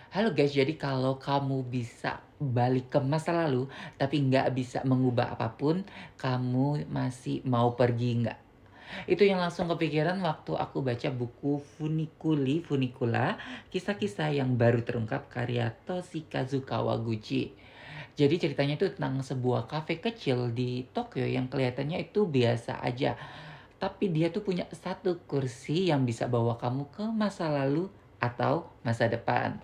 Halo guys, jadi kalau kamu bisa balik ke masa lalu, tapi nggak bisa mengubah apapun, kamu masih mau pergi nggak? Itu yang langsung kepikiran waktu aku baca buku Funikula, kisah-kisah yang baru terungkap karya Toshikazu Kawaguchi. Jadi ceritanya itu tentang sebuah kafe kecil di Tokyo yang kelihatannya itu biasa aja. Tapi dia tuh punya satu kursi yang bisa bawa kamu ke masa lalu atau masa depan.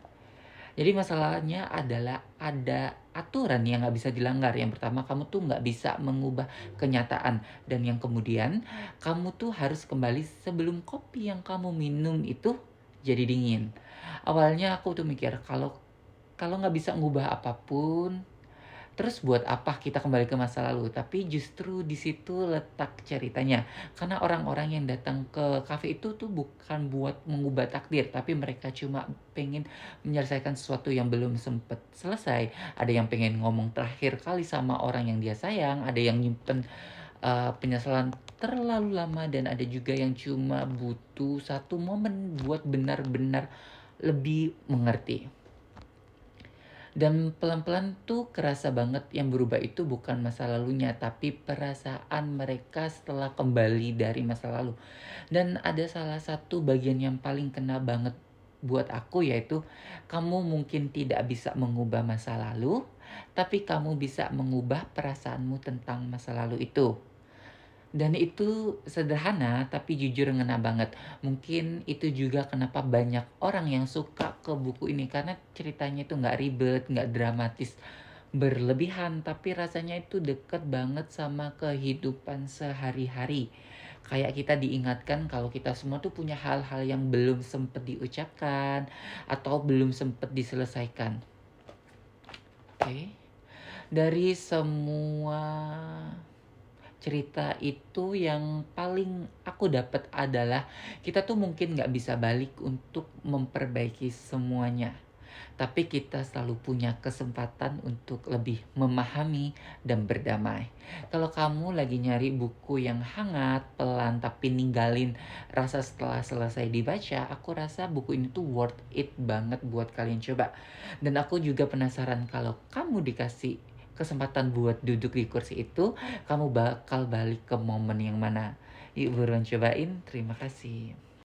Jadi masalahnya adalah ada aturan yang nggak bisa dilanggar. Yang pertama, kamu tuh nggak bisa mengubah kenyataan. Dan yang kemudian, kamu tuh harus kembali sebelum kopi yang kamu minum itu jadi dingin. Awalnya aku tuh mikir, kalau kalau nggak bisa ngubah apapun, terus buat apa kita kembali ke masa lalu? Tapi justru di situ letak ceritanya. Karena orang-orang yang datang ke kafe itu tuh bukan buat mengubah takdir, tapi mereka cuma pengen menyelesaikan sesuatu yang belum sempet selesai. Ada yang pengen ngomong terakhir kali sama orang yang dia sayang, ada yang nyimpen penyesalan terlalu lama, dan ada juga yang cuma butuh satu momen buat benar-benar lebih mengerti. Dan pelan-pelan tuh kerasa banget yang berubah itu bukan masa lalunya, tapi perasaan mereka setelah kembali dari masa lalu. Dan ada salah satu bagian yang paling kena banget buat aku, yaitu kamu mungkin tidak bisa mengubah masa lalu, tapi kamu bisa mengubah perasaanmu tentang masa lalu itu. Dan itu sederhana tapi jujur ngena banget. Mungkin itu juga kenapa banyak orang yang suka ke buku ini, karena ceritanya itu nggak ribet, nggak dramatis berlebihan, tapi rasanya itu deket banget sama kehidupan sehari-hari. Kayak kita diingatkan kalau kita semua tuh punya hal-hal yang belum sempet diucapkan atau belum sempet diselesaikan. Oke. Dari semua cerita itu yang paling aku dapat adalah kita tuh mungkin nggak bisa balik untuk memperbaiki semuanya. Tapi kita selalu punya kesempatan untuk lebih memahami dan berdamai. Kalau kamu lagi nyari buku yang hangat, pelan, tapi ninggalin rasa setelah selesai dibaca, aku rasa buku ini tuh worth it banget buat kalian coba. Dan aku juga penasaran kalau kamu dikasih kesempatan buat duduk di kursi itu, kamu bakal balik ke momen yang mana? Yuk buruan cobain. Terima kasih.